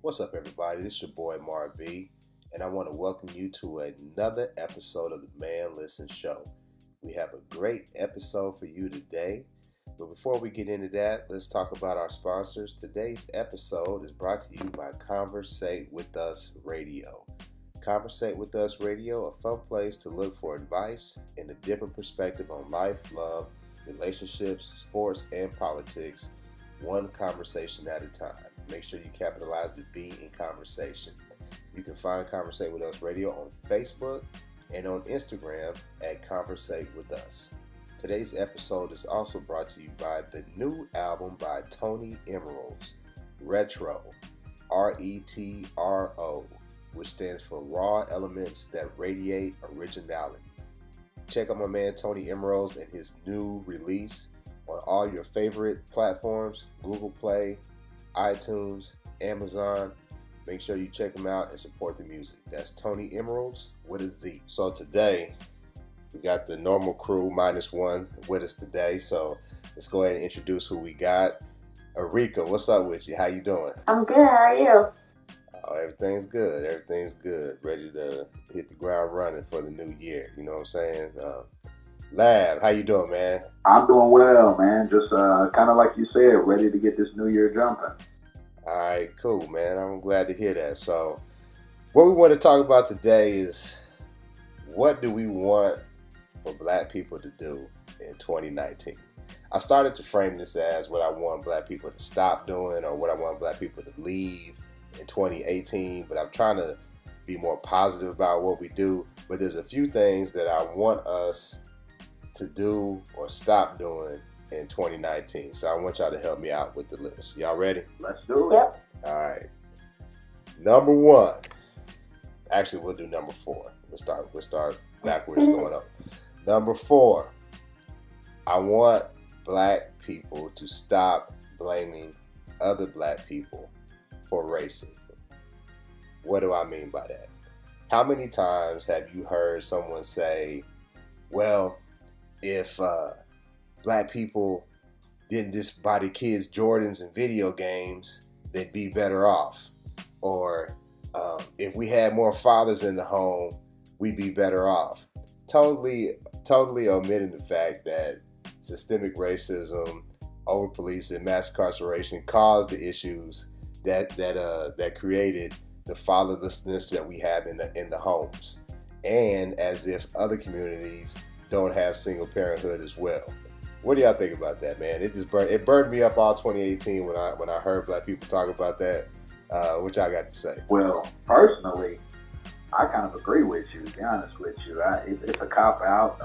What's up, everybody? This is your boy Marv B, and I want to welcome you to another episode of the Man Listen Show. We have a great episode for you today, but before we get into that, let's talk about our sponsors. Today's episode is brought to you by Conversate With Us Radio. Conversate With Us Radio, a fun place to look for advice and a different perspective on life, love, relationships, sports, and politics, one conversation at a time. Make sure you capitalize the B in conversation. You can find Conversate With Us Radio on Facebook and on Instagram at Conversate With Us. Today's episode is also brought to you by the new album by Tony Emeralds, Retro, R-E-T-R-O, which stands for Raw Elements That Radiate Originality. Check out my man Tony Emeralds and his new release on all your favorite platforms, Google Play, iTunes, Amazon. Make sure you check him out and support the music. That's Tony Emeralds with a Z. So today, we got the normal crew minus one with us today. So let's go ahead and introduce who we got. Arika, what's up with you? How you doing? I'm good. How are you? Oh, everything's good. Everything's good. Ready to hit the ground running for the new year. You know what I'm saying? Lab, how you doing, man? I'm doing well, man. Just kind of like you said, ready to get this new year jumping. All right, cool, man. I'm glad to hear that. So what we want to talk about today is what do we want for Black people to do in 2019? I started to frame this as what I want Black people to stop doing or what I want Black people to leave in 2018, but I'm trying to be more positive about what we do. But there's a few things that I want us to do or stop doing in 2019. So I want y'all to help me out with the list. Y'all ready? Let's do it. Yep. All right. Number one. Actually, we'll do number four. We'll start backwards going up. Number four. I want Black people to stop blaming other Black people for racism. What do I mean by that? How many times have you heard someone say, well, if Black people didn't just buy the kids Jordans and video games, they'd be better off. Or if we had more fathers in the home, we'd be better off. Totally omitting the fact that systemic racism, over-policing, mass incarceration caused the issues that created the fatherlessness that we have in the homes. And as if other communities don't have single parenthood as well. What do y'all think about that, man? It burned me up all 2018 when I heard Black people talk about that. What y'all got to say? Well, personally, I kind of agree with you, to be honest with you. It's a cop-out.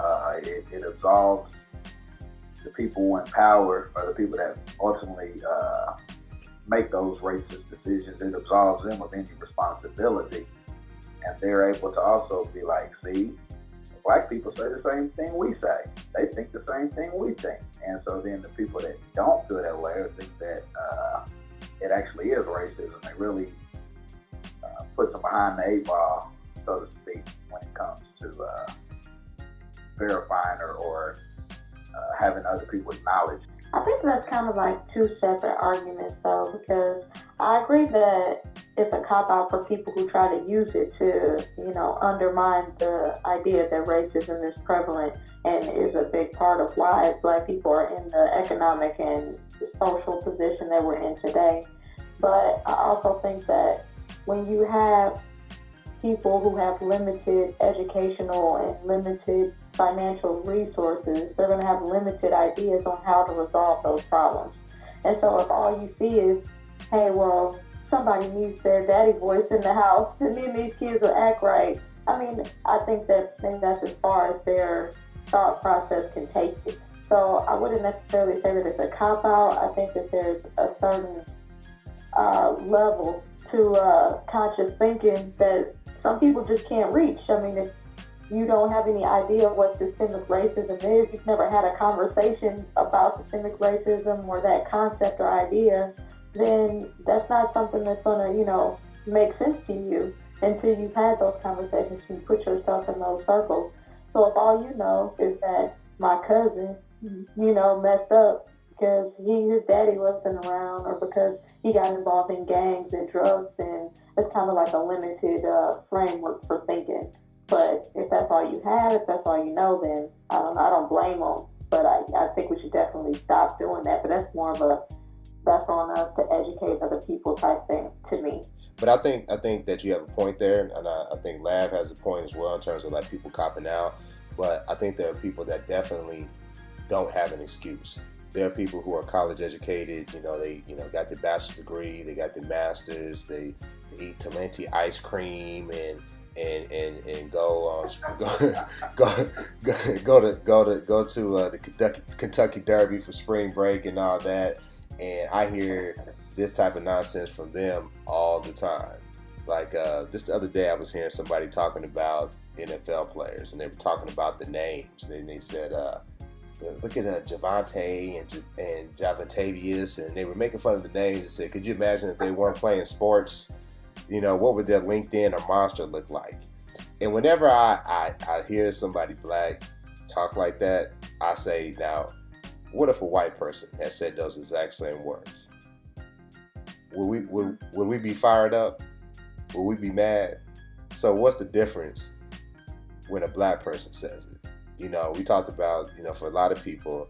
It absolves the people in power, or the people that ultimately make those racist decisions. It absolves them of any responsibility. And they're able to also be like, see, Black people say the same thing we say. They think the same thing we think. And so then the people that don't feel that way or think that it actually is racism, they really puts them behind the eight ball, so to speak, when it comes to verifying or having other people acknowledge. I think that's kind of like two separate arguments, though, because I agree that it's a cop-out for people who try to use it to, undermine the idea that racism is prevalent and is a big part of why Black people are in the economic and social position that we're in today. But I also think that when you have people who have limited educational and limited financial resources, they're going to have limited ideas on how to resolve those problems. And so if all you see is, hey, well, somebody needs their daddy voice in the house, and then these kids will act right. I mean, I think that's as far as their thought process can take it. So I wouldn't necessarily say that it's a cop-out. I think that there's a certain level to conscious thinking that some people just can't reach. I mean, if you don't have any idea what systemic racism is, you've never had a conversation about systemic racism or that concept or idea, then that's not something that's going to, make sense to you until you've had those conversations and you put yourself in those circles. So if all you know is that my cousin, messed up because his daddy wasn't around, or because he got involved in gangs and drugs, and it's kind of like a limited framework for thinking. But if that's all you have, if that's all you know, then I don't know. I don't blame them, but I think we should definitely stop doing that. But that's more of a that's on us to educate other people type thing to me. But I think that you have a point there, and I think Lab has a point as well in terms of like people copping out. But I think there are people that definitely don't have an excuse. There are people who are college educated. They got their bachelor's degree, they got their masters, they eat Talenti ice cream and go on go to the Kentucky Derby for spring break and all that. And I hear this type of nonsense from them all the time. Like just the other day, I was hearing somebody talking about NFL players, and they were talking about the names. And they said, look at Javonte and Javontavius, and they were making fun of the names and said, could you imagine if they weren't playing sports? What would their LinkedIn or Monster look like? And whenever I hear somebody black talk like that, I say, now, what if a white person had said those exact same words? Would we be fired up? Would we be mad? So what's the difference when a black person says it? We talked about, for a lot of people,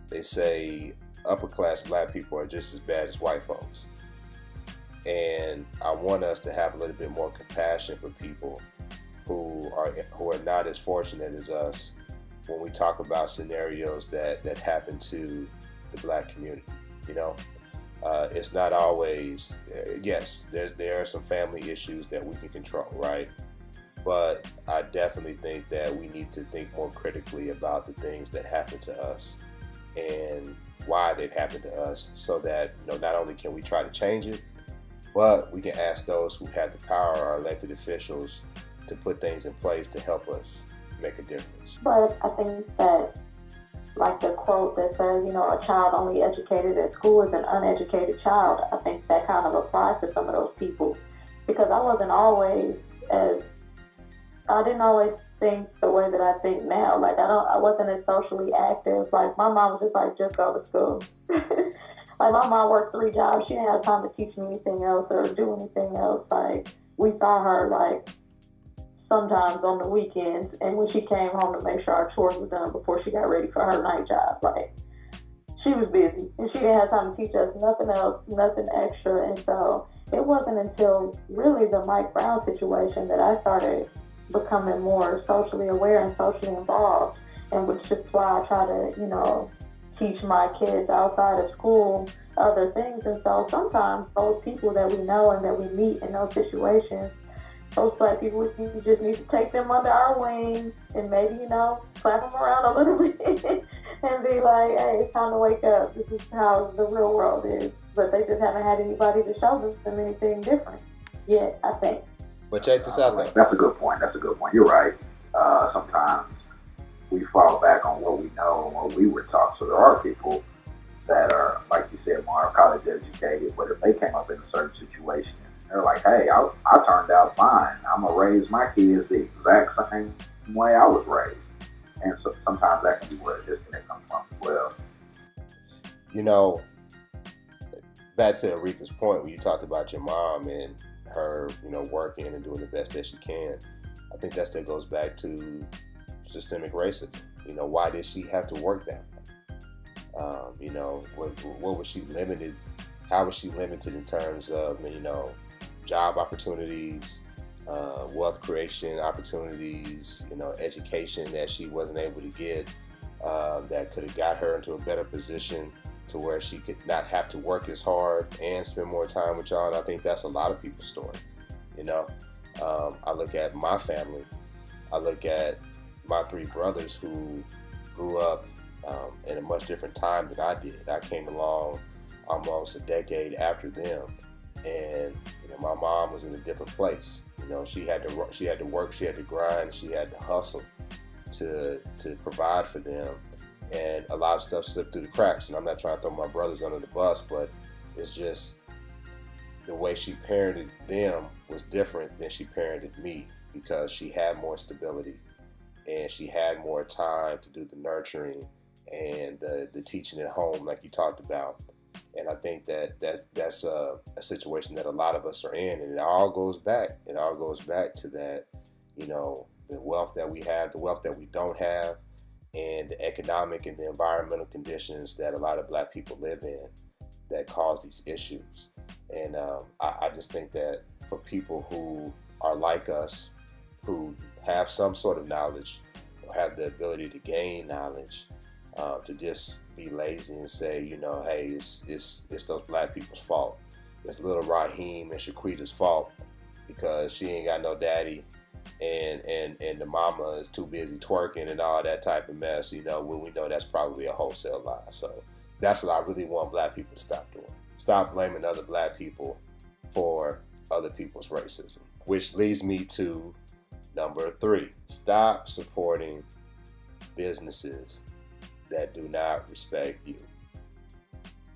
they say upper class black people are just as bad as white folks. And I want us to have a little bit more compassion for people who are not as fortunate as us when we talk about scenarios that happen to the black community. It's not always, yes, there are some family issues that we can control, right? But I definitely think that we need to think more critically about the things that happen to us and why they've happened to us, so that not only can we try to change it, but we can ask those who have the power, our elected officials, to put things in place to help us make a difference. But I think that, like the quote that says, a child only educated at school is an uneducated child, I think that kind of applies to some of those people. Because I didn't always think the way that I think now. Like, I wasn't as socially active. Like, my mom was just like, just go to school. Like, my mom worked 3 jobs. She didn't have time to teach me anything else or do anything else. Like, we saw her, like, sometimes on the weekends, and when she came home to make sure our chores were done before she got ready for her night job. Like, she was busy, and she didn't have time to teach us nothing else, nothing extra. And so it wasn't until really the Mike Brown situation that I started becoming more socially aware and socially involved, and which is why I try to, teach my kids outside of school other things. And so sometimes those people that we know and that we meet in those situations, those black people, you just need to take them under our wing and maybe, slap them around a little bit and be like, hey, it's time to wake up. This is how the real world is. But they just haven't had anybody to show them anything different yet, I think. But check this out, though. That's a good point. You're right. Sometimes we fall back on what we know and what we were taught. So there are people that are, like you said, more college educated, but if they came up in a certain situation, they're like, hey, I turned out fine. I'm going to raise my kids the exact same way I was raised. And so sometimes that can be where the disconnect comes from as well. Back to Erika's point, when you talked about your mom and her, working and doing the best that she can, I think that still goes back to systemic racism. Why did she have to work that way? What was she limited? How was she limited in terms of, job opportunities, wealth creation opportunities, education that she wasn't able to get, that could have got her into a better position to where she could not have to work as hard and spend more time with y'all. And I think that's a lot of people's story. I look at my family. I look at my 3 brothers who grew up in a much different time than I did. I came along almost a decade after them, and my mom was in a different place. She had to work, she had to grind, she had to hustle to provide for them, and a lot of stuff slipped through the cracks. And I'm not trying to throw my brothers under the bus, but it's just the way she parented them was different than she parented me, because she had more stability and she had more time to do the nurturing and the teaching at home, like you talked about. And I think that's a situation that a lot of us are in, and it all goes back. It all goes back to that, the wealth that we have, the wealth that we don't have, and the economic and the environmental conditions that a lot of Black people live in that cause these issues. And I just think that for people who are like us, who have some sort of knowledge or have the ability to gain knowledge, to just be lazy and say, hey, it's those Black people's fault. It's little Raheem and Shaquita's fault because she ain't got no daddy, and the mama is too busy twerking and all that type of mess. When we know that's probably a wholesale lie. So that's what I really want Black people to stop doing. Stop blaming other Black people for other people's racism. Which leads me to number 3. Stop supporting businesses that do not respect you.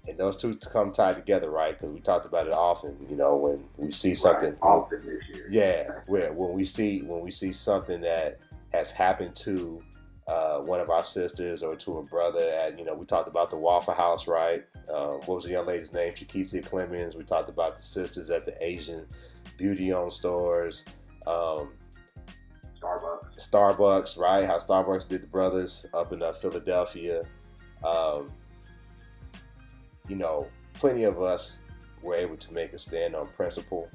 And those two come tied together, right? Because we talked about it often. When we see something, often this year. Yeah, when we see something that has happened to one of our sisters or to a brother. We talked about the Waffle House, right? What was the young lady's name? Shakisha Clemens. We talked about the sisters at the Asian beauty-owned stores. Starbucks, right? How Starbucks did the brothers up in Philadelphia. Plenty of us were able to make a stand on principle,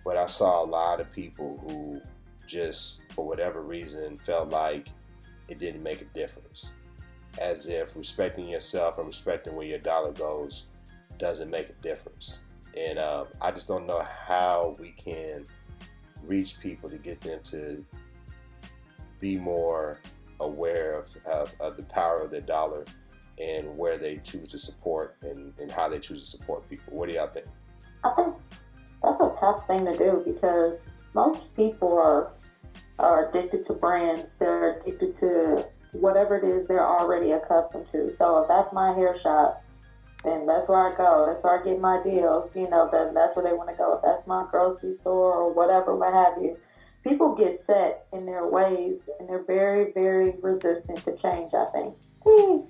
but I saw a lot of people who just, for whatever reason, felt like it didn't make a difference. As if respecting yourself and respecting where your dollar goes doesn't make a difference. And I just don't know how we can reach people to get them to be more aware of the power of their dollar and where they choose to support and how they choose to support people. What do y'all think? I think that's a tough thing to do because most people are addicted to brands. They're addicted to whatever it is they're already accustomed to. So if that's my hair shop, then that's where I go. That's where I get my deals. Then that's where they want to go. If that's my grocery store or whatever, what have you. People get set in their ways, and they're very, very resistant to change, I think. Hey,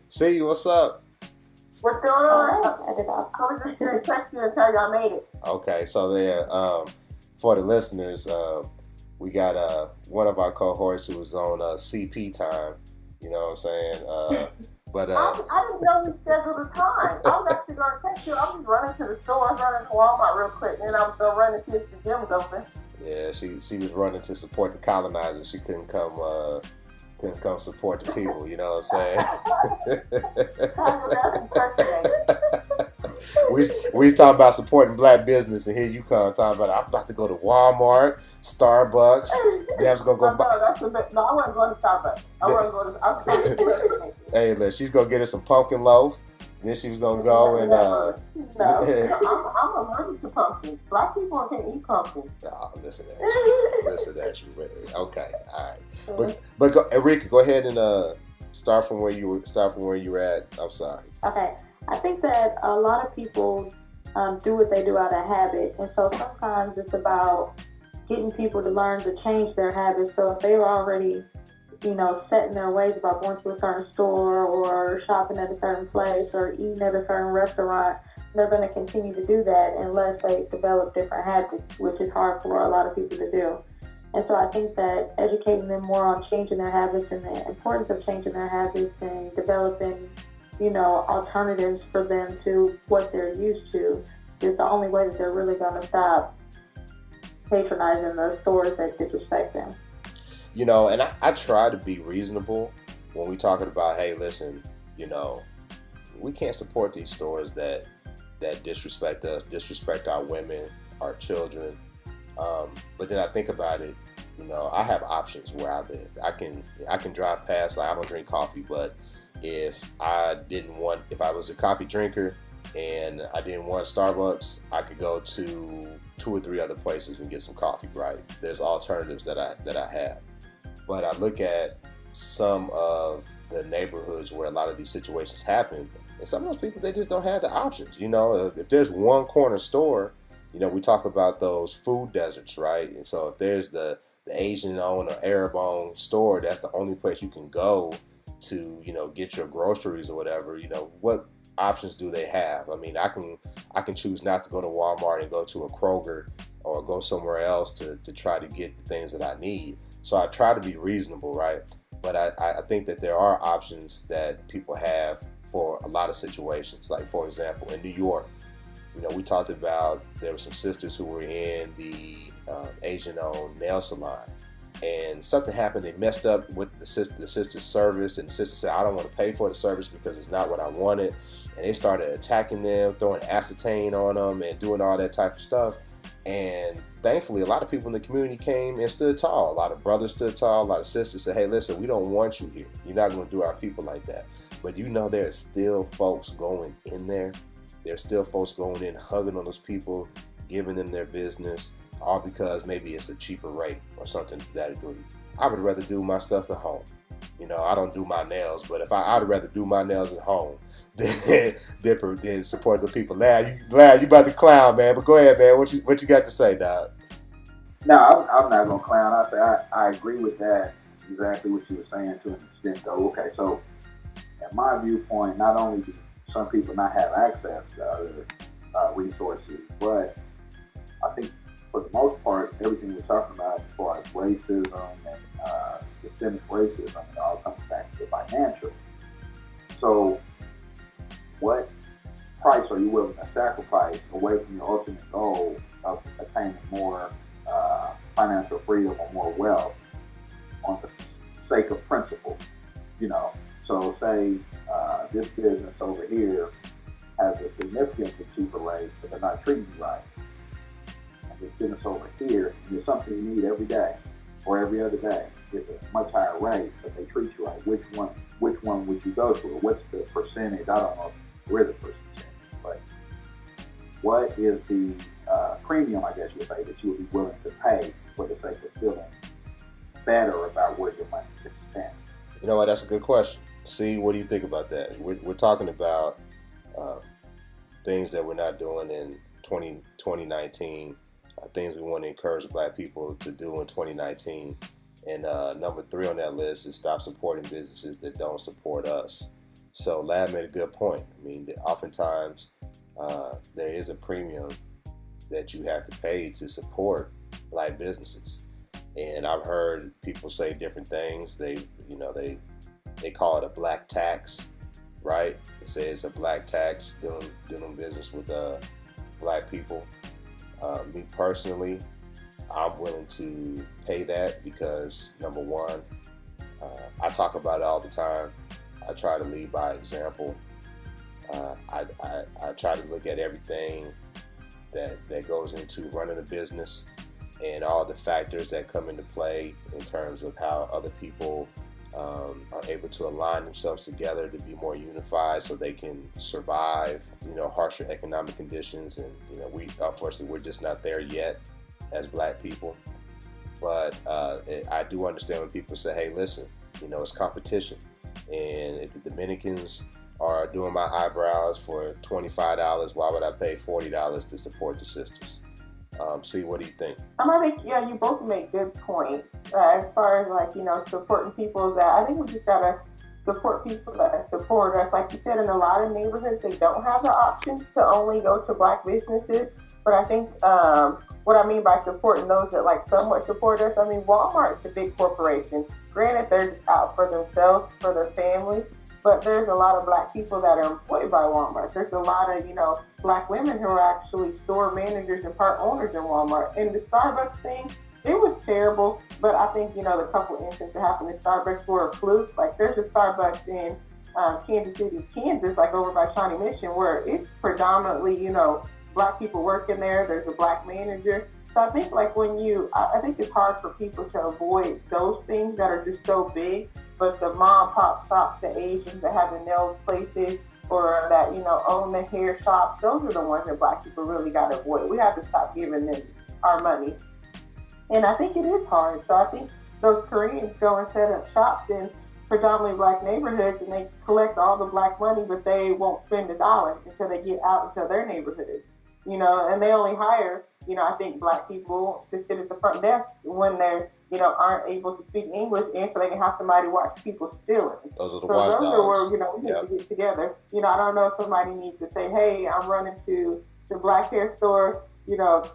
See you, what's up? what's going on? I I was just going to text you and tell you I made it. Okay, so there, for the listeners, we got one of our cohorts who was on CP time, you know what I'm saying? But I didn't know we scheduled a time. I was actually going to text you. I was running to the store. I was running to Walmart real quick, and then I was going to run to see if the gym was open. yeah, she was running to support the colonizers. She couldn't come support the people, you know what I'm saying? we talking about supporting Black business, and here you come talking about I'm about to go to Walmart, Starbucks. Then I was gonna go buy. No, I wasn't going to Starbucks. I was going to Hey, look, she's gonna get her some pumpkin loaf. Then she was gonna go and No, I'm allergic to pumpkins. Black people can't eat pumpkins. Oh, listen at you. Okay, all right. But go, Enrique, go ahead and start from where you were at. I'm sorry. Okay, I think that a lot of people do what they do out of habit, and so sometimes it's about getting people to learn to change their habits. So if they were already, set in their ways about going to a certain store or shopping at a certain place or eating at a certain restaurant, they're going to continue to do that unless they develop different habits, which is hard for a lot of people to do. And so I think that educating them more on changing their habits and the importance of changing their habits and developing, alternatives for them to what they're used to is the only way that they're really going to stop patronizing the stores that disrespect them. And I try to be reasonable when we talking about, hey, listen, we can't support these stores that disrespect us, disrespect our women, our children. But then I think about it, I have options where I live. I can drive past. Like, I don't drink coffee, but if I was a coffee drinker and I didn't want Starbucks, I could go to 2 or 3 other places and get some coffee. Right? There's alternatives that I have. But I look at some of the neighborhoods where a lot of these situations happen, and some of those people, they just don't have the options. If there's one corner store, we talk about those food deserts, right? And so if there's the Asian-owned or Arab-owned store, that's the only place you can go to, get your groceries or whatever, what options do they have? I mean, I can choose not to go to Walmart and go to a Kroger or go somewhere else to try to get the things that I need. So I try to be reasonable, right? But I think that there are options that people have for a lot of situations. Like, for example, in New York, we talked about there were some sisters who were in the Asian-owned nail salon. And something happened. They messed up with the sister's service, and the sister said, I don't want to pay for the service because it's not what I wanted. And they started attacking them, throwing acetane on them, and doing all that type of stuff. And thankfully, a lot of people in the community came and stood tall. A lot of brothers stood tall. A lot of sisters said, hey, listen, we don't want you here. You're not going to do our people like that. But there's still folks going in there. There's still folks going in, hugging on those people, giving them their business, all because maybe it's a cheaper rate or something to that degree. I would rather do my stuff at home. I don't do my nails, but I'd rather do my nails at home than support the people. Glad you about to clown, man. But go ahead, man. What you got to say, dog? No, I'm not gonna clown. I agree with that. Exactly what you were saying to an extent, though. Okay, so in my viewpoint, not only do some people not have access to other resources, but I think for the most part, everything we're talking about as far as racism and systemic racism, it all comes back to financial. So what price are you willing to sacrifice away from your ultimate goal of attaining more financial freedom or more wealth on the sake of principle? So say this business over here has a significantly cheaper rate, but they're not treating you right. This business over here, and it's something you need every day or every other day. It's a much higher rate, but they treat you right. Which one would you go to? Or what's the percentage? I don't know if we're the percentage, but what is the premium, I guess you would say, that you would be willing to pay for the sake of feeling better about where your money should spend? You know what? That's a good question. See, what do you think about that? We're talking about things that we're not doing in 2019. Things we want to encourage Black people to do in 2019. And number 3 on that list is stop supporting businesses that don't support us. So Lab made a good point. I mean, oftentimes there is a premium that you have to pay to support Black businesses. And I've heard people say different things. They call it a Black tax, right? They say it's a Black tax doing business with Black people. Me personally, I'm willing to pay that because, number one, I talk about it all the time. I try to lead by example. I try to look at everything that goes into running a business and all the factors that come into play in terms of how other people are able to align themselves together to be more unified so they can survive, harsher economic conditions. And, we, unfortunately, we're just not there yet as Black people. But I do understand when people say, hey, listen, it's competition. And if the Dominicans are doing my eyebrows for $25, why would I pay $40 to support the sisters? See, what do you think? I think, you both make good points. As far as supporting people, that I think we just gotta support people that support us. Like you said, in a lot of neighborhoods, they don't have the option to only go to Black businesses. But I think what I mean by supporting those that somewhat support us, Walmart's a big corporation. Granted, they're out for themselves, for their family. But there's a lot of Black people that are employed by Walmart. There's a lot of, Black women who are actually store managers and part owners in Walmart. And the Starbucks thing, it was terrible. But I think, the couple instances that happened in Starbucks were a fluke. There's a Starbucks in Kansas City, Kansas, over by Shawnee Mission, where it's predominantly, Black people working there. There's a Black manager. So I think I think it's hard for people to avoid those things that are just so big. But the mom pop shops, the Asians that have the nail places, or that own the hair shops, those are the ones that Black people really got to avoid. We have to stop giving them our money, and I think it is hard. So I think those Koreans go and set up shops in predominantly Black neighborhoods, and they collect all the Black money, but they won't spend $1 until they get out into their neighborhoods. and they only hire, I think black people to sit at the front desk when they're, aren't able to speak English, and so they can have somebody watch people stealing. Those are the So watchdogs. those are where, we need to get together. I don't know if somebody needs to say, hey, I'm running to the black hair store,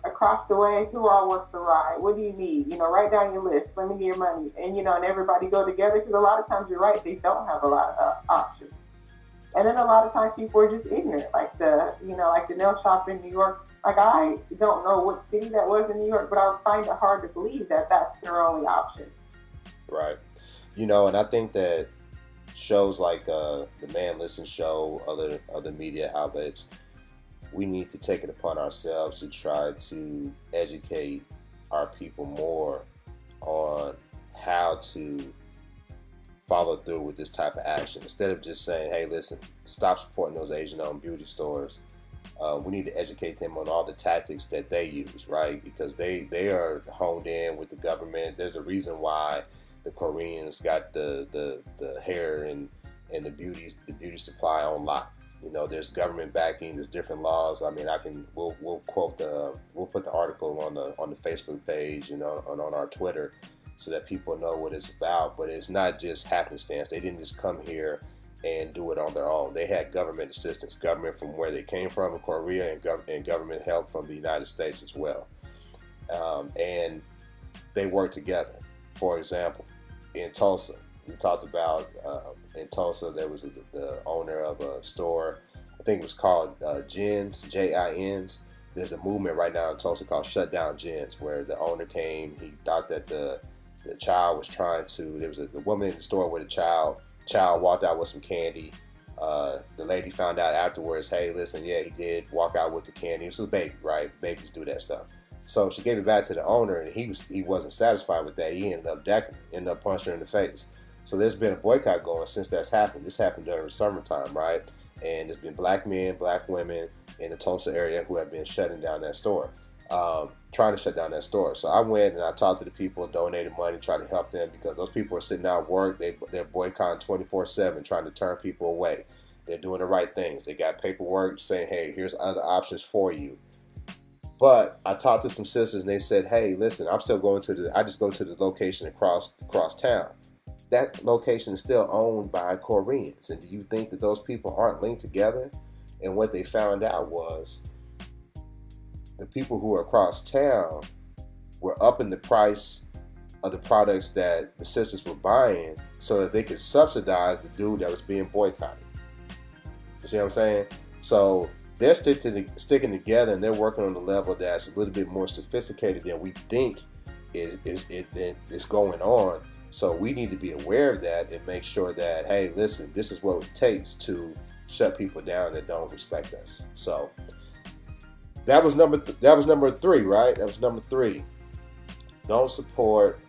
across the way, who all wants to ride? What do you need? Write down your list. Let me get your money. And, and everybody go together, because a lot of times you're right, they don't have a lot of options. And then a lot of times people are just ignorant, like the nail shop in New York. Like, I don't know what city that was in New York, but I would find it hard to believe that that's their only option. Right. And I think that shows like the Man Listen show, other media outlets, we need to take it upon ourselves to try to educate our people more on how to follow through with this type of action. Instead of just saying, hey, listen, stop supporting those Asian-owned beauty stores. We need to educate them on all the tactics that they use, right? Because they are honed in with the government. There's a reason why the Koreans got the hair and the beauty supply on lock. There's government backing. There's different laws. I mean, we'll put the article on the Facebook page, on our Twitter, so that people know what it's about. But it's not just happenstance. They didn't just come here and do it on their own. They had government assistance, government from where they came from in Korea, and government help from the United States as well. And they work together. For example, in Tulsa, we talked about in Tulsa, there was the owner of a store, I think it was called Jins, Jins. There's a movement right now in Tulsa called Shut Down Jins, where the owner came, he thought that the child was there was a woman in the store with a child walked out with some candy. The lady found out afterwards, hey, listen, yeah, he did walk out with the candy. It was a baby, right? Babies do that stuff. So she gave it back to the owner, and he wasn't satisfied with that. He ended up punching her in the face. So there's been a boycott going since that's happened. This happened during the summertime, right? And there's been black men, black women in the Tulsa area who have been shutting down that store, trying to shut down that store. So I went and I talked to the people, donated money, tried to help them, because those people are sitting out of work. They're boycotting 24/7, trying to turn people away. They're doing the right things. They got paperwork saying, hey, here's other options for you. But I talked to some sisters, and they said, hey, listen, I'm still going I just go to the location across town. That location is still owned by Koreans. And do you think that those people aren't linked together? And what they found out was the people who were across town were upping the price of the products that the sisters were buying so that they could subsidize the dude that was being boycotted. You see what I'm saying? So they're sticking together, and they're working on a level that's a little bit more sophisticated than we think is going on. So we need to be aware of that and make sure that, hey, listen, this is what it takes to shut people down that don't respect us. So that was number 3, right? That was number 3. Don't support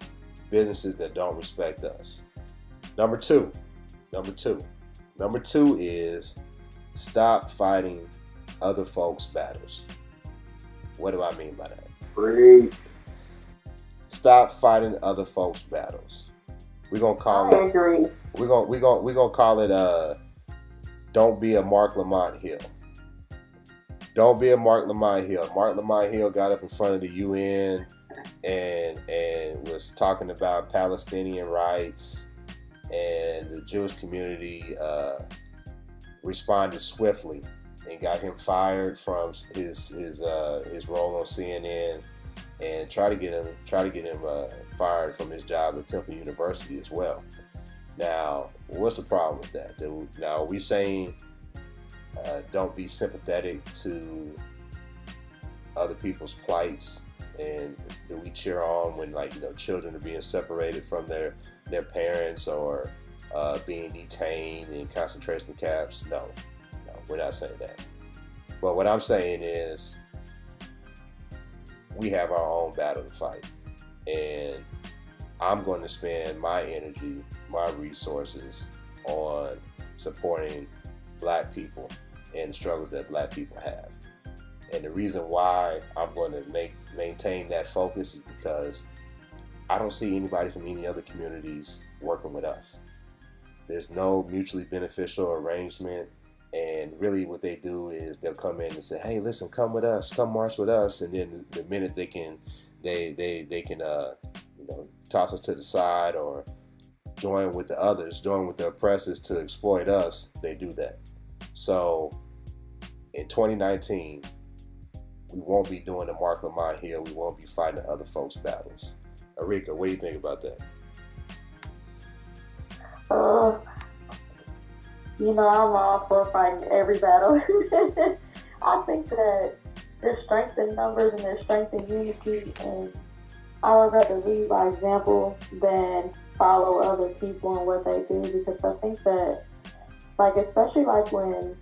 businesses that don't respect us. Number two is stop fighting other folks' battles. What do I mean by that? Great. Stop fighting other folks' battles. We're gonna call I agree. We're gonna call it don't be a Marc Lamont Hill. Don't be a Marc Lamont Hill. Marc Lamont Hill got up in front of the UN and was talking about Palestinian rights, and the Jewish community responded swiftly and got him fired from his role on CNN, and try to get him fired from his job at Temple University as well. Now, what's the problem with that? Now, are we saying don't be sympathetic to other people's plights, and do we cheer on when children are being separated from their parents, or being detained in concentration camps? No, we're not saying that. But what I'm saying is we have our own battle to fight, and I'm going to spend my energy, my resources on supporting black people and the struggles that black people have. And the reason why I'm going to maintain that focus is because I don't see anybody from any other communities working with us. There's no mutually beneficial arrangement And really what they do is they'll come in and say, hey, listen, come with us, come march with us. And then the minute they can toss us to the side or join with the others, join with the oppressors to exploit us, they do that. So in 2019, we won't be doing the Marc Lamont Hill. We won't be fighting other folks' battles. Arika, what do you think about that? I'm all for fighting every battle. I think that there's strength in numbers and there's strength in unity, and I would rather lead by example than follow other people and what they do, because I think that, especially when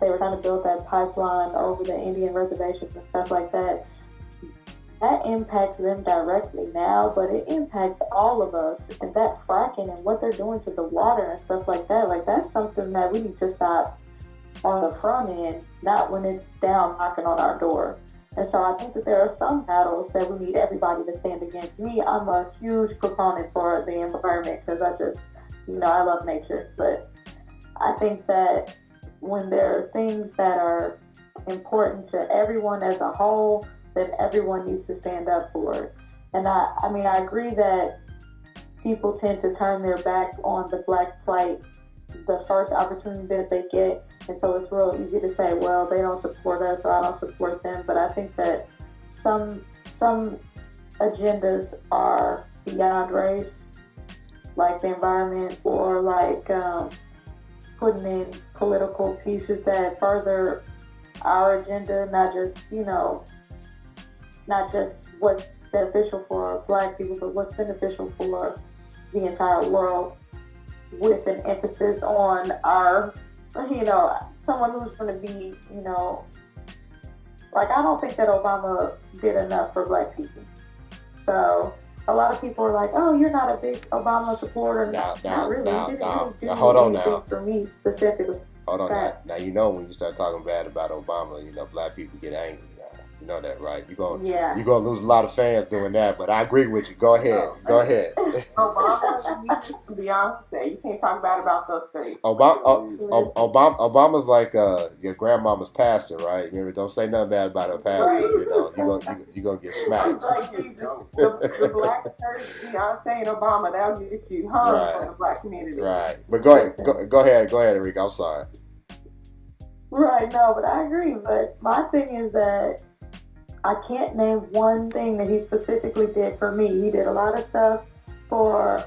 they were trying to build that pipeline over the Indian reservations and stuff like that, that impacts them directly now, but it impacts all of us. And that fracking and what they're doing to the water and stuff like that, that's something that we need to stop on the front end, not when it's down knocking on our door. And so I think that there are some battles that we need everybody to stand against. Me, I'm a huge proponent for the environment because I just, I love nature. But I think that when there are things that are important to everyone as a whole, then everyone needs to stand up for it. And I agree that people tend to turn their back on the black plight the first opportunity that they get. And so it's real easy to say, well, they don't support us, or I don't support them. But I think that some agendas are beyond race, like the environment, or putting in political pieces that further our agenda, not just what's beneficial for black people, but what's beneficial for the entire world, with an emphasis on our, someone who's going to be, I don't think that Obama did enough for black people. So a lot of people are like, oh, you're not a big Obama supporter. Not really. Hold on now. For me specifically. Hold on now. When you start talking bad about Obama, black people get angry. You know that, right? You're gonna lose a lot of fans doing that, but I agree with you. Go ahead. Obama, Beyonce. You can't talk bad about those three. Obama's like your grandmama's pastor, right? Remember, don't say nothing bad about her pastor. Right. You're gonna get smacked. The black church, Beyonce and Obama, that'll get you hung from the black community. Right. But go ahead, Eric. I'm sorry. Right. No, but I agree. But my thing is that I can't name one thing that he specifically did for me. He did a lot of stuff for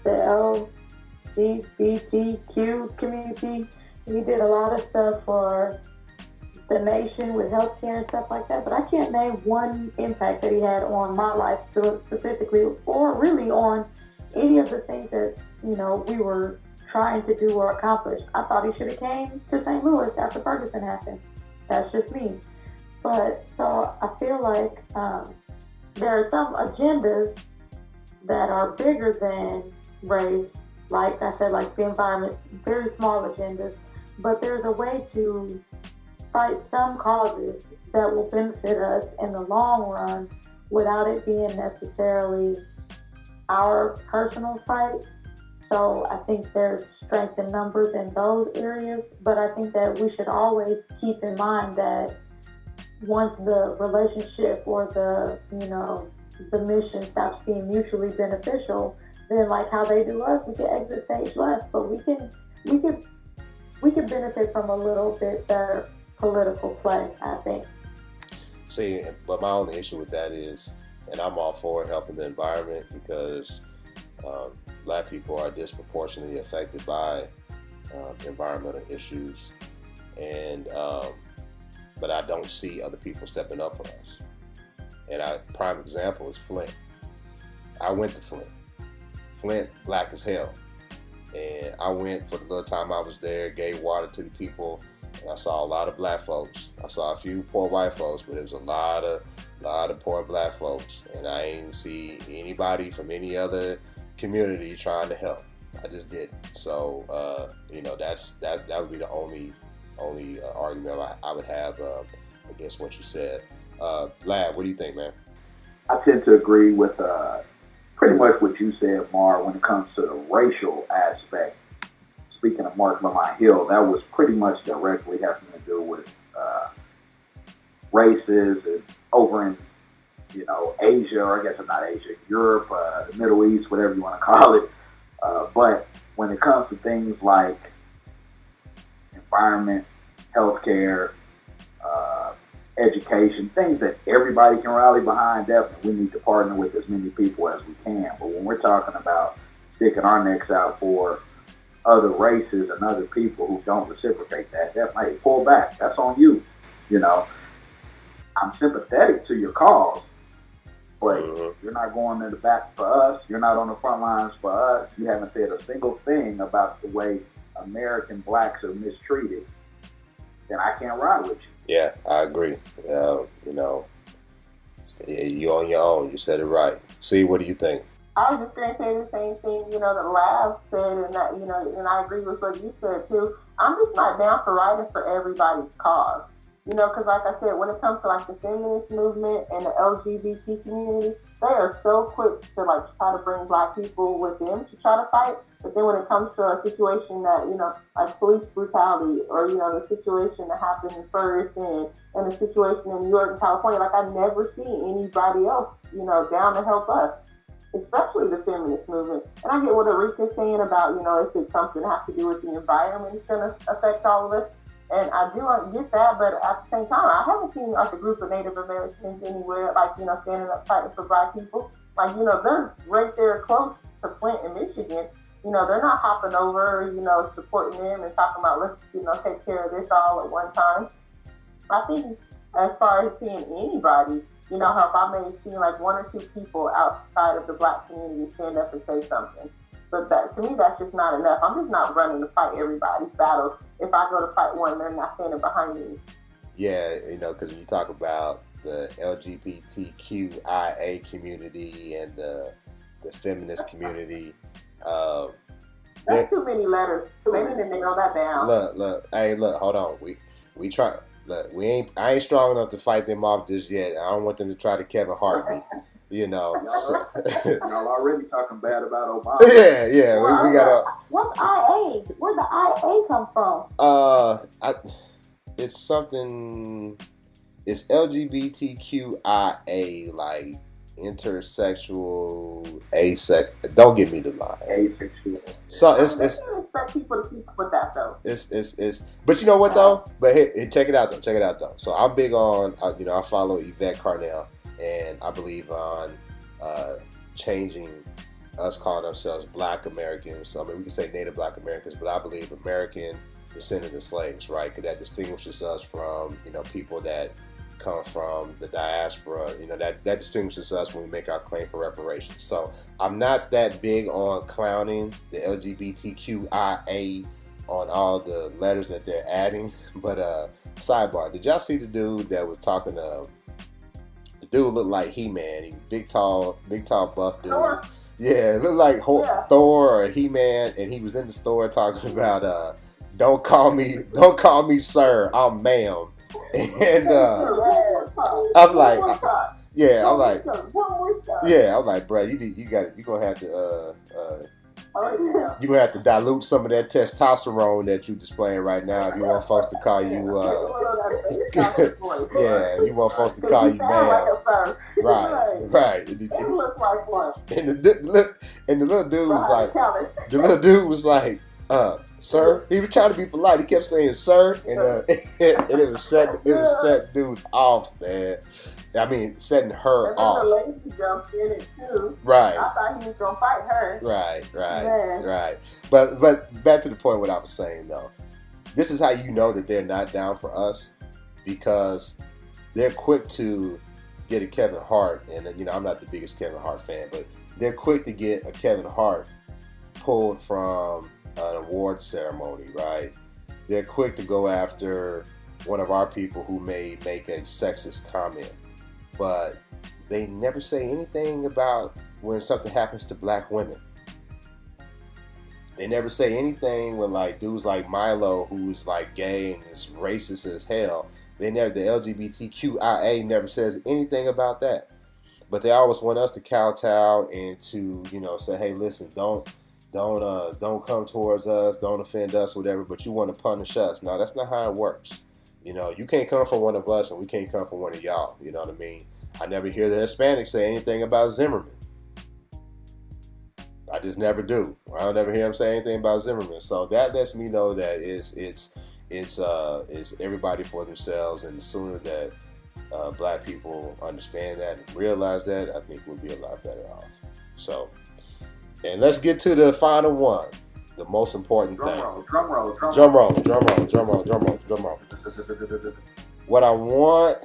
the LGBTQ community. He did a lot of stuff for the nation with healthcare and stuff like that. But I can't name one impact that he had on my life specifically, or really on any of the things that, we were trying to do or accomplish. I thought he should have came to St. Louis after Ferguson happened. That's just me. But so I feel like there are some agendas that are bigger than race, like I said, like the environment, very small agendas. But there's a way to fight some causes that will benefit us in the long run without it being necessarily our personal fight. So I think there's strength in numbers in those areas, but I think that we should always keep in mind that once the relationship or the mission stops being mutually beneficial, then like how they do us, we can exit stage left, but we can benefit from a little bit better political play, I think. See, but my only issue with that is, and I'm all for helping the environment because black people are disproportionately affected by environmental issues, and but I don't see other people stepping up for us. And a prime example is Flint. I went to Flint. Flint, black as hell. And I went for the little time I was there, gave water to the people, and I saw a lot of black folks. I saw a few poor white folks, but there was a lot of poor black folks. And I ain't see anybody from any other community trying to help. I just didn't. So, that would be the only argument I would have against what you said. Lab, what do you think, man? I tend to agree with pretty much what you said, Mar, when it comes to the racial aspect. speaking of Mark Lamont Hill, that was pretty much directly having to do with races and over in Asia, or I guess it's not Asia, Europe, the Middle East, whatever you want to call it. But when it comes to things like environment, healthcare, education, things that everybody can rally behind, definitely we need to partner with as many people as we can. But when we're talking about sticking our necks out for other races and other people who don't reciprocate that might pull back. That's on you. I'm sympathetic to your cause, but you're not going in the back for us. You're not on the front lines for us. You haven't said a single thing about the way American blacks are mistreated. Then I can't ride with you. Yeah, I agree. You're on your own. You said it right. See, what do you think? I was just going to say the same thing, that Lav said, and that, and I agree with what you said too. I'm just not down for writing for everybody's cause. Because like I said, when it comes to like the feminist movement and the LGBT community, they are so quick to like try to bring black people with them to try to fight. But then when it comes to a situation that, like police brutality or, the situation that happened in Ferguson and the situation in New York and California, like I never see anybody else, down to help us, especially the feminist movement. And I get what Arika's saying about, if it's something that has to do with the environment, it's going to affect all of us. And I do get that, but at the same time, I haven't seen like a group of Native Americans anywhere, like, standing up fighting for black people. Like, they're right there close to Flint in Michigan. They're not hopping over, supporting them and talking about let's, take care of this all at one time. I think as far as seeing anybody, how if I may see like one or two people outside of the black community stand up and say something. But to me, that's just not enough. I'm just not running to fight everybody's battles. If I go to fight one, they're not standing behind me. Yeah, because when you talk about the LGBTQIA community and the feminist community, that's too many letters. They need to narrow that down. Look, hold on. We try. Look, I ain't strong enough to fight them off just yet. I don't want them to try to Kevin Hart me. Y'all already talking bad about Obama. Yeah. We got What's IA? Where the IA come from? It's something. It's LGBTQIA, like intersexual, asexual. Don't give me the line. Asexual. So it's. I expect people to keep up with that though. It's. But you know what though? But here, check it out though. So I'm big on. I follow Yvette Carnell. And I believe on changing us calling ourselves Black Americans. I mean, we can say Native Black Americans, but I believe American descendant of slaves, right? Because that distinguishes us from, people that come from the diaspora. That distinguishes us when we make our claim for reparations. So I'm not that big on clowning the LGBTQIA on all the letters that they're adding. But sidebar, did y'all see the dude that was talking to? Dude looked like He-Man. He big tall buff dude. Thor. Yeah, it looked like Thor or He-Man, and he was in the store talking about don't call me sir, I'm ma'am. And I'm like, bro, you're gonna have to you're gonna have to dilute some of that testosterone that you're displaying right now if you want folks to call you you want folks to call you man. Right. It looks like one. And the little dude was like, sir. He was trying to be polite. He kept saying sir, and it was set dude off, man. I mean, setting her off. The lady jumped in it too. Right. I thought he was gonna fight her. Right. But back to the point what I was saying though. This is how you know that they're not down for us, because they're quick to get a Kevin Hart, and I'm not the biggest Kevin Hart fan, but they're quick to get a Kevin Hart pulled from an award ceremony, right? They're quick to go after one of our people who may make a sexist comment, but they never say anything about when something happens to black women. They never say anything when like dudes like Milo, who's like gay and is racist as hell. The LGBTQIA never says anything about that. But they always want us to kowtow and to, say, hey, listen, don't don't come towards us, don't offend us, whatever, but you want to punish us. No, that's not how it works. You know, you can't come from one of us and we can't come from one of y'all. You know what I mean? I never hear the Hispanics say anything about Zimmerman. I just never do. I don't ever hear them say anything about Zimmerman. So that lets me know that it's everybody for themselves, and the sooner that black people understand that and realize that, I think we'll be a lot better off. So, and let's get to the final one, the most important thing. Drum roll. What I want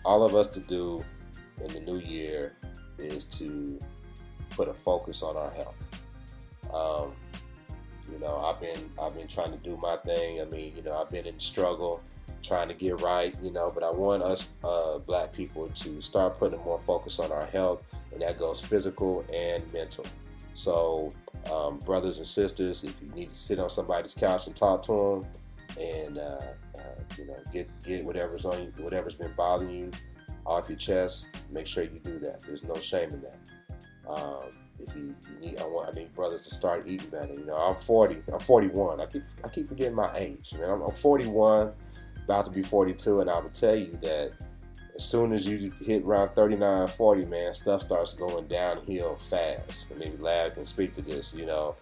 all of us to do in the new year is to put a focus on our health. You know, I've been trying to do my thing. I mean, you know, I've been in struggle trying to get right, you know, but I want us black people to start putting more focus on our health, and that goes physical and mental. So, brothers and sisters, if you need to sit on somebody's couch and talk to them, and you know, get whatever's on you, whatever's been bothering you off your chest, make sure you do that. There's no shame in that. If you need, I need brothers to start eating better. You know, I'm 40. I'm 41. I keep forgetting my age. Man, I'm 41, about to be 42, and I would tell you that as soon as you hit around 39, 40, man, stuff starts going downhill fast. And maybe Lab can speak to this. You know,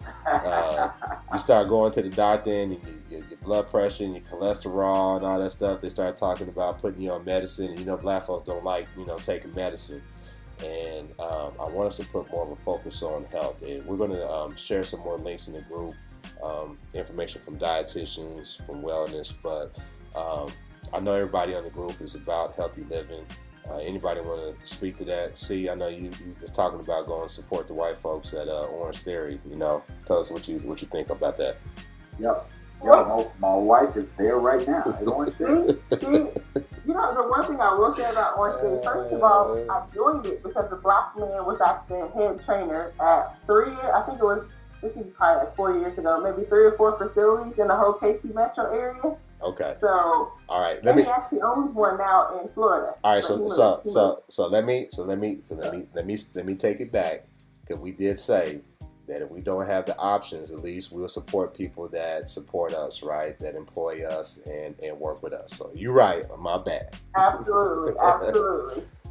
you start going to the doctor, and your blood pressure and your cholesterol and all that stuff. They start talking about putting you on medicine. And, you know, black folks don't like, you know, taking medicine. And I want us to put more of a focus on health. And we're going to share some more links in the group, information from dietitians, from wellness. But I know everybody on the group is about healthy living. Anybody want to speak to that? See, I know you just talking about going to support the white folks at Orange Theory. You know, tell us what you think about that. Yep. Yeah, my wife is there right now. You know, the one thing I will say about Orange Theory, first of all, I joined it because the black man was actually a head trainer at this is probably like 4 years ago, maybe 3 or 4 facilities in the whole KC metro area. Okay. So, all right. he actually owns one now in Florida. All right. So let me take it back, because we did say that if we don't have the options, at least we'll support people that support us, right? That employ us and work with us. So you're right. My bad. Absolutely.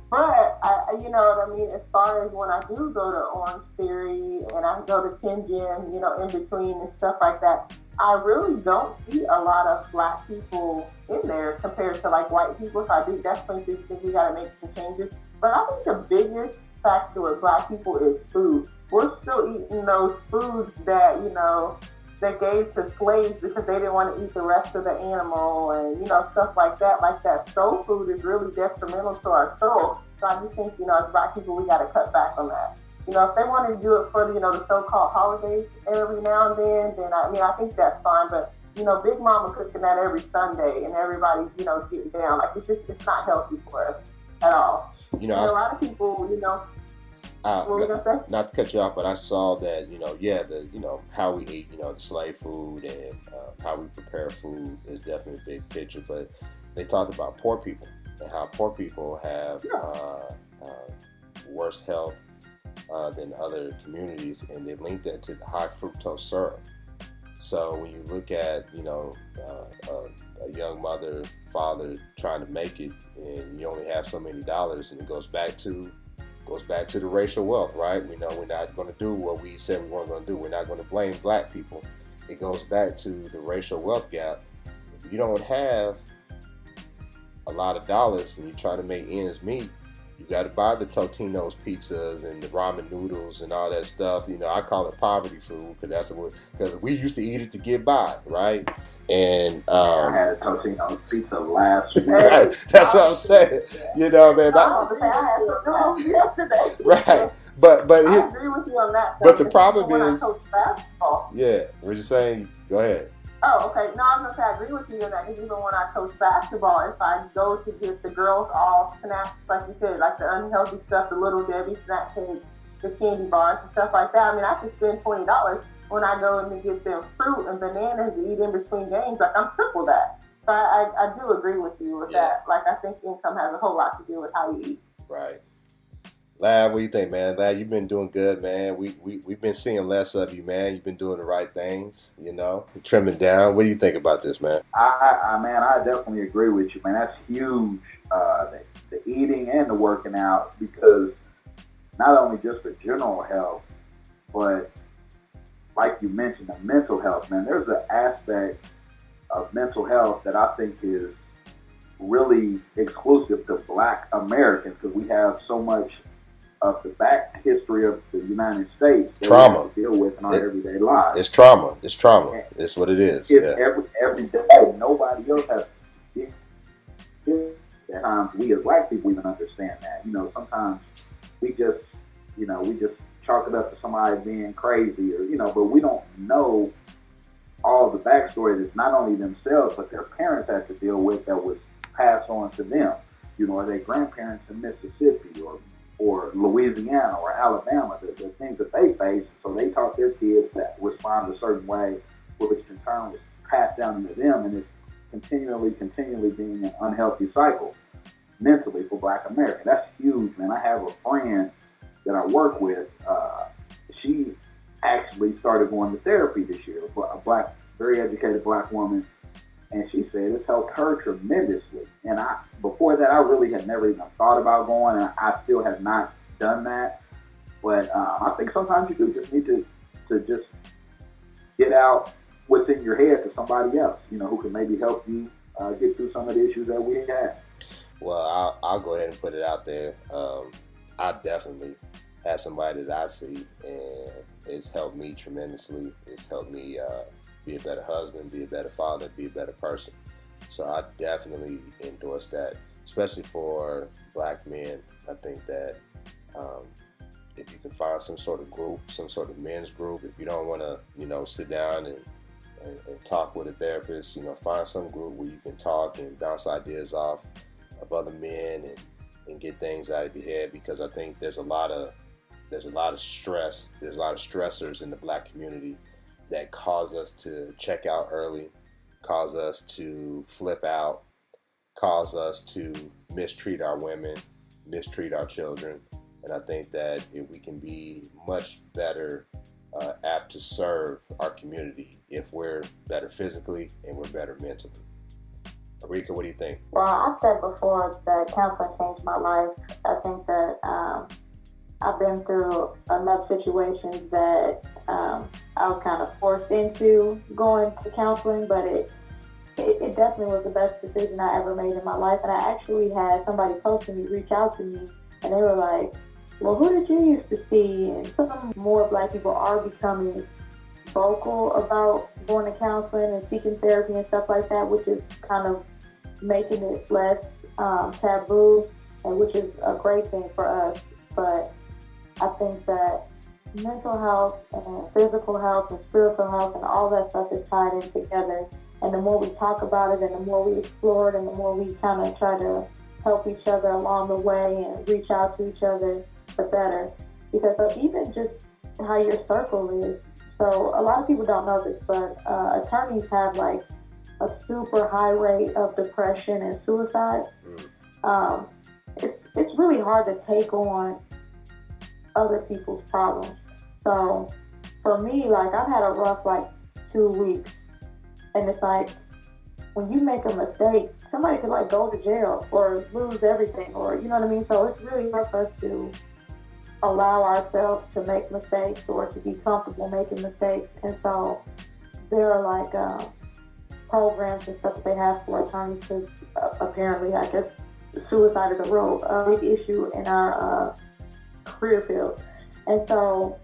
But, you know what I mean, as far as when I do go to Orange Theory and I go to Tin Gym, you know, in between and stuff like that, I really don't see a lot of black people in there compared to like white people. So I do definitely think we got to make some changes. But I think the biggest factor with black people is food. We're still eating those foods that, you know, they gave to slaves because they didn't want to eat the rest of the animal, and, you know, stuff like that. Like that soul food is really detrimental to our soul. So I just think, you know, as black people, we got to cut back on that. You know, if they want to do it for, you know, the so-called holidays every now and then I think that's fine. But, you know, Big Mama cooking that every Sunday and everybody's, you know, getting down. Like, it's not healthy for us at all. You know, and a lot of people, you know, not to cut you off, but I saw that, you know, how we eat, you know, slave food and how we prepare food is definitely a big picture. But they talked about poor people and how poor people have worse health than other communities, and they linked that to the high fructose syrup. So when you look at, you know, a young mother, father trying to make it, and you only have so many dollars, and it goes back to the racial wealth, right? We know we're not going to do what we said we weren't going to do. We're not going to blame black people. It goes back to the racial wealth gap. If you don't have a lot of dollars and you try to make ends meet, you got to buy the Totino's pizzas and the ramen noodles and all that stuff. You know, I call it poverty food because we used to eat it to get by, right? And I had a Totino's pizza last week. Right, that's what I'm saying. You know, man. Right, but I agree with you on that. But the problem is, I coach basketball. Yeah, we're just saying. Go ahead. Oh, okay. No, I was going to say I agree with you on that, because even when I coach basketball, if I go to get the girls all snacks, like you said, like the unhealthy stuff, the Little Debbie snack cakes, the candy bars and stuff like that, I mean, I could spend $20 when I go in to get them fruit and bananas to eat in between games. Like, I'm triple that. So I do agree with you with that. Like, I think income has a whole lot to do with how you eat. Right. Lad, what do you think, man? Lad, you've been doing good, man. We've been seeing less of you, man. You've been doing the right things, trimming down. What do you think about this, man? Man, I definitely agree with you, man. That's huge. The eating and the working out, because not only just the general health, but like you mentioned, the mental health, man. There's an aspect of mental health that I think is really exclusive to Black Americans, because we have so much of the back history of the United States that trauma. we have to deal with in our everyday lives. It's trauma. It's trauma. And it's what it is. Every day, nobody else has. At times, we as Black people even understand that. Sometimes we just chalk it up to somebody being crazy, but we don't know all the backstory that's not only themselves but their parents had to deal with, that was passed on to them. Are their grandparents in Mississippi or Louisiana or Alabama, the things that they face, so they taught their kids that respond a certain way, which in turn was passed down into them, and it's continually being an unhealthy cycle mentally for Black America. That's huge, man. I have a friend that I work with. She actually started going to therapy this year, a very educated Black woman, and she said it's helped her tremendously. And before that, I really had never even thought about going, and I still have not done that. But I think sometimes you do just need to just get out what's in your head to somebody else, who can maybe help you get through some of the issues that we have. Well, I'll go ahead and put it out there. I definitely have somebody that I see, and it's helped me tremendously. It's helped me be a better husband, be a better father, be a better person. So I definitely endorse that, especially for Black men. I think that if you can find some sort of group, some sort of men's group, if you don't want to, sit down and talk with a therapist, find some group where you can talk and bounce ideas off of other men and get things out of your head, because I think there's a lot of stress, there's a lot of stressors in the Black community that cause us to check out early, cause us to flip out, cause us to mistreat our women, mistreat our children. And I think that if we can be much better apt to serve our community if we're better physically and we're better mentally. Arika, what do you think? Well, I said before that counseling changed my life. I think that I've been through enough situations that I was kind of forced into going to counseling, but it definitely was the best decision I ever made in my life. And I actually had somebody close to me reach out to me, and they were like, well, who did you used to see? And some more Black people are becoming vocal about going to counseling and seeking therapy and stuff like that, which is kind of making it less taboo, and which is a great thing for us. But I think that mental health and physical health and spiritual health and all that stuff is tied in together. And the more we talk about it and the more we explore it and the more we kind of try to help each other along the way and reach out to each other, the better. Because even just how your circle is. So a lot of people don't know this, but attorneys have like a super high rate of depression and suicide. It's really hard to take on other people's problems. So for me, like, I've had a rough 2 weeks, and it's like when you make a mistake, somebody could go to jail or lose everything, or you know what I mean. So it's really hard for us to allow ourselves to make mistakes or to be comfortable making mistakes. And so there are programs and stuff that they have for attorneys, because apparently, I guess, suicide is a big issue in our career field. And so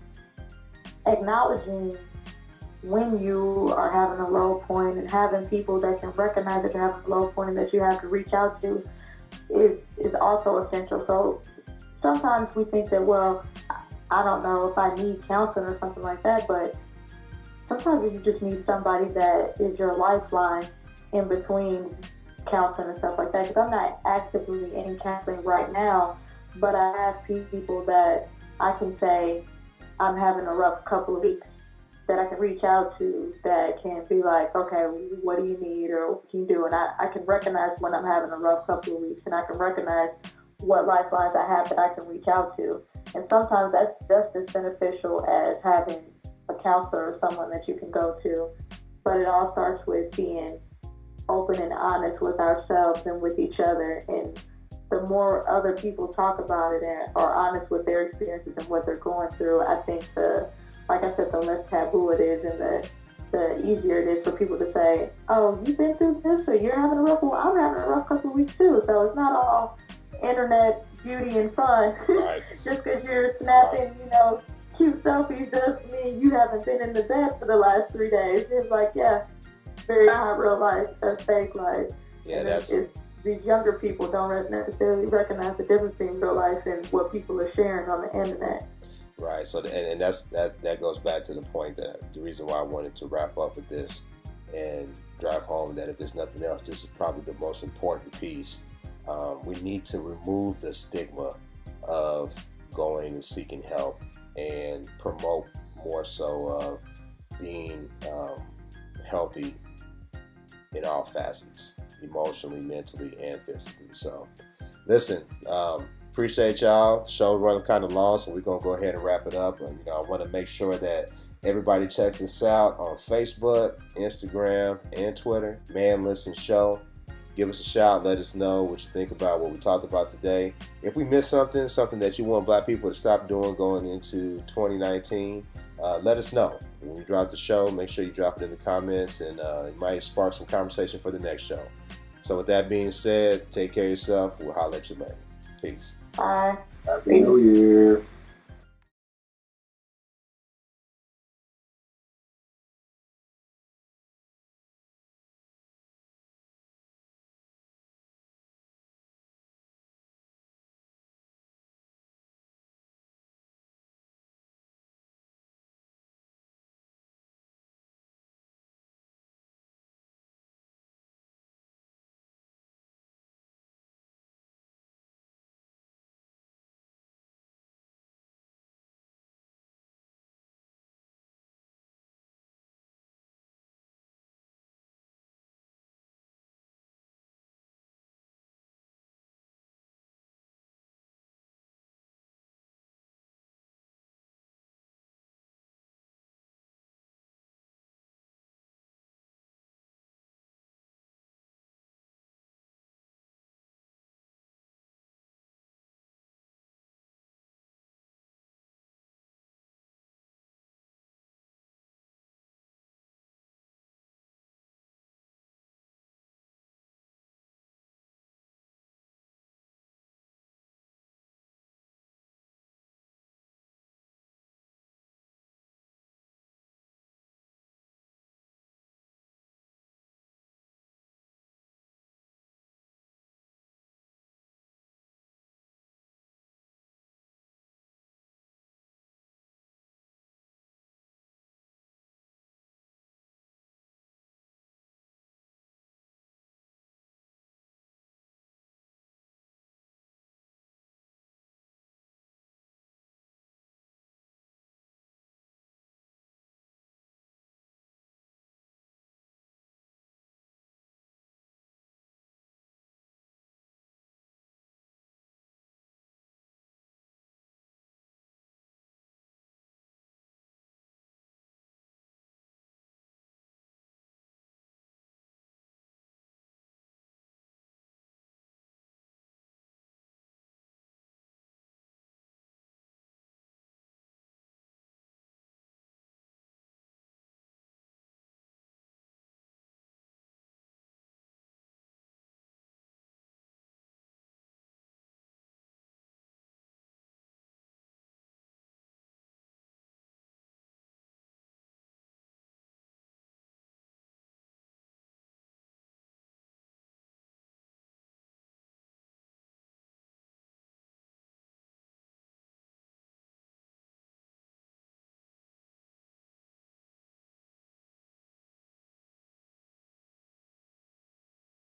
acknowledging when you are having a low point and having people that can recognize that you're having a low point and that you have to reach out to is also essential. So sometimes we think that, well, I don't know if I need counseling or something like that, but sometimes you just need somebody that is your lifeline in between counseling and stuff like that. Because I'm not actively in counseling right now, but I have people that I can say I'm having a rough couple of weeks that I can reach out to that can be like, okay, what do you need or what can you do? And I can recognize when I'm having a rough couple of weeks, and I can recognize what lifelines I have that I can reach out to. And sometimes that's just as beneficial as having a counselor or someone that you can go to. But it all starts with being open and honest with ourselves and with each other. And the more other people talk about it and are honest with their experiences and what they're going through, I think like I said, the less taboo it is, and the easier it is for people to say, oh, you've been through this, or you're having a rough one. I'm having a rough couple of weeks too. So it's not all internet beauty and fun. Right. Just because you're snapping, cute selfies doesn't mean you haven't been in the bed for the last 3 days. It's like, yeah, very not real life, that's fake life. Yeah, and that's... these younger people don't necessarily recognize the difference between real life and what people are sharing on the internet. Right. So, and that goes back to the point that the reason why I wanted to wrap up with this and drive home that if there's nothing else, this is probably the most important piece. We need to remove the stigma of going and seeking help and promote more so of being healthy in all facets, emotionally, mentally, and physically. So, listen, appreciate y'all. The show running kind of long, so we're going to go ahead and wrap it up. And, I want to make sure that everybody checks us out on Facebook, Instagram, and Twitter. Man Listen Show. Give us a shout. Let us know what you think about what we talked about today. If we missed something that you want Black people to stop doing going into 2019, let us know. When we drop the show, make sure you drop it in the comments, and it might spark some conversation for the next show. So with that being said, take care of yourself. We'll holler at you later. Peace. Bye. Happy New Year.